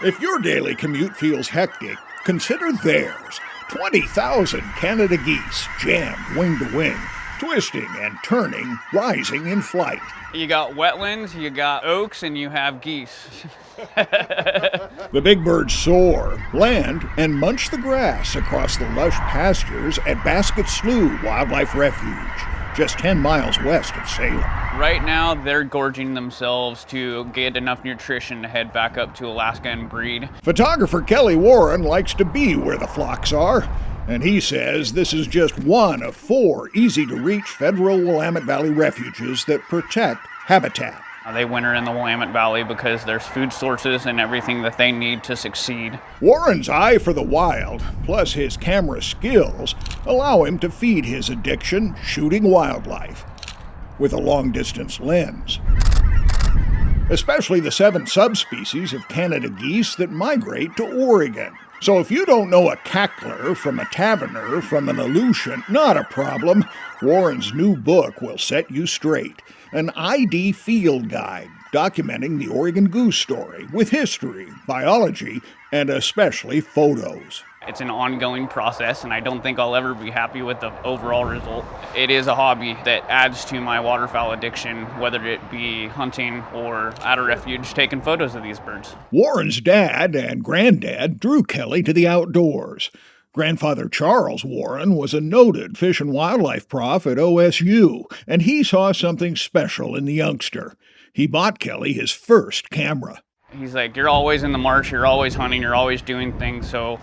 If your daily commute feels hectic, consider theirs. 20,000 Canada geese jammed wing to wing, twisting and turning, rising in flight. You got wetlands, you got oaks, and you have geese. The big birds soar, land, and munch the grass across the lush pastures at Basket Slough Wildlife Refuge, just 10 miles west of Salem. Right now, they're gorging themselves to get enough nutrition to head back up to Alaska and breed. Photographer Kelly Warren likes to be where the flocks are, and he says this is just one of 4 easy-to-reach federal Willamette Valley refuges that protect habitat. They winter in the Willamette Valley because there's food sources and everything that they need to succeed. Warren's eye for the wild, plus his camera skills, allow him to feed his addiction shooting wildlife with a long-distance lens. Especially the 7 subspecies of Canada geese that migrate to Oregon. So if you don't know a cackler from a taverner from an Aleutian, not a problem. Warren's new book will set you straight. An ID field guide documenting the Oregon goose story with history, biology, and especially photos. It's an ongoing process, and I don't think I'll ever be happy with the overall result. It is a hobby that adds to my waterfowl addiction, whether it be hunting or at a refuge taking photos of these birds. Warren's dad and granddad drew Kelly to the outdoors. Grandfather Charles Warren was a noted fish and wildlife prof at OSU, and he saw something special in the youngster. He bought Kelly his first camera. He's like, you're always in the marsh, you're always hunting, you're always doing things, so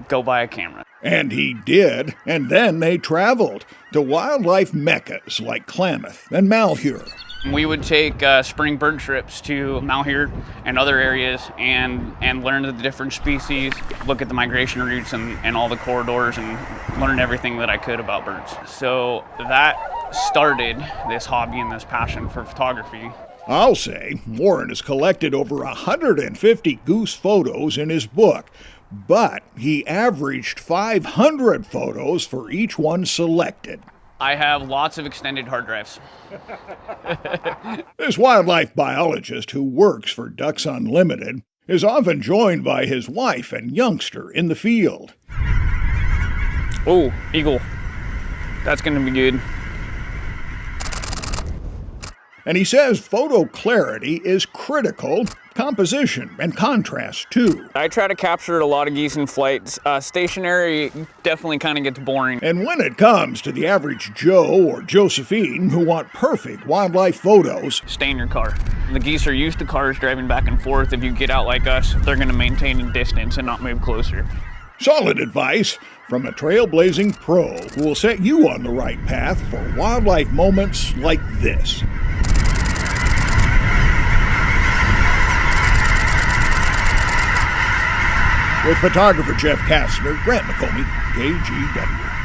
go buy a camera. And he did, and then they traveled to wildlife meccas like Klamath and Malheur. We would take spring bird trips to Malheur and other areas and learn the different species, look at the migration routes and all the corridors, and learn everything that I could about birds. So that started this hobby and this passion for photography. I'll say Warren has collected over 150 goose photos in his book, but he averaged 500 photos for each one selected. I have lots of extended hard drives. This wildlife biologist who works for Ducks Unlimited is often joined by his wife and youngster in the field. Oh, eagle. That's going to be good. And he says photo clarity is critical, composition and contrast too. I try to capture a lot of geese in flight. Stationary definitely kind of gets boring. And when it comes to the average Joe or Josephine who want perfect wildlife photos, stay in your car. The geese are used to cars driving back and forth. If you get out like us, they're going to maintain a distance and not move closer. Solid advice from a trailblazing pro who will set you on the right path for wildlife moments like this. With photographer Jeff Kastner, Grant McComey, KGW.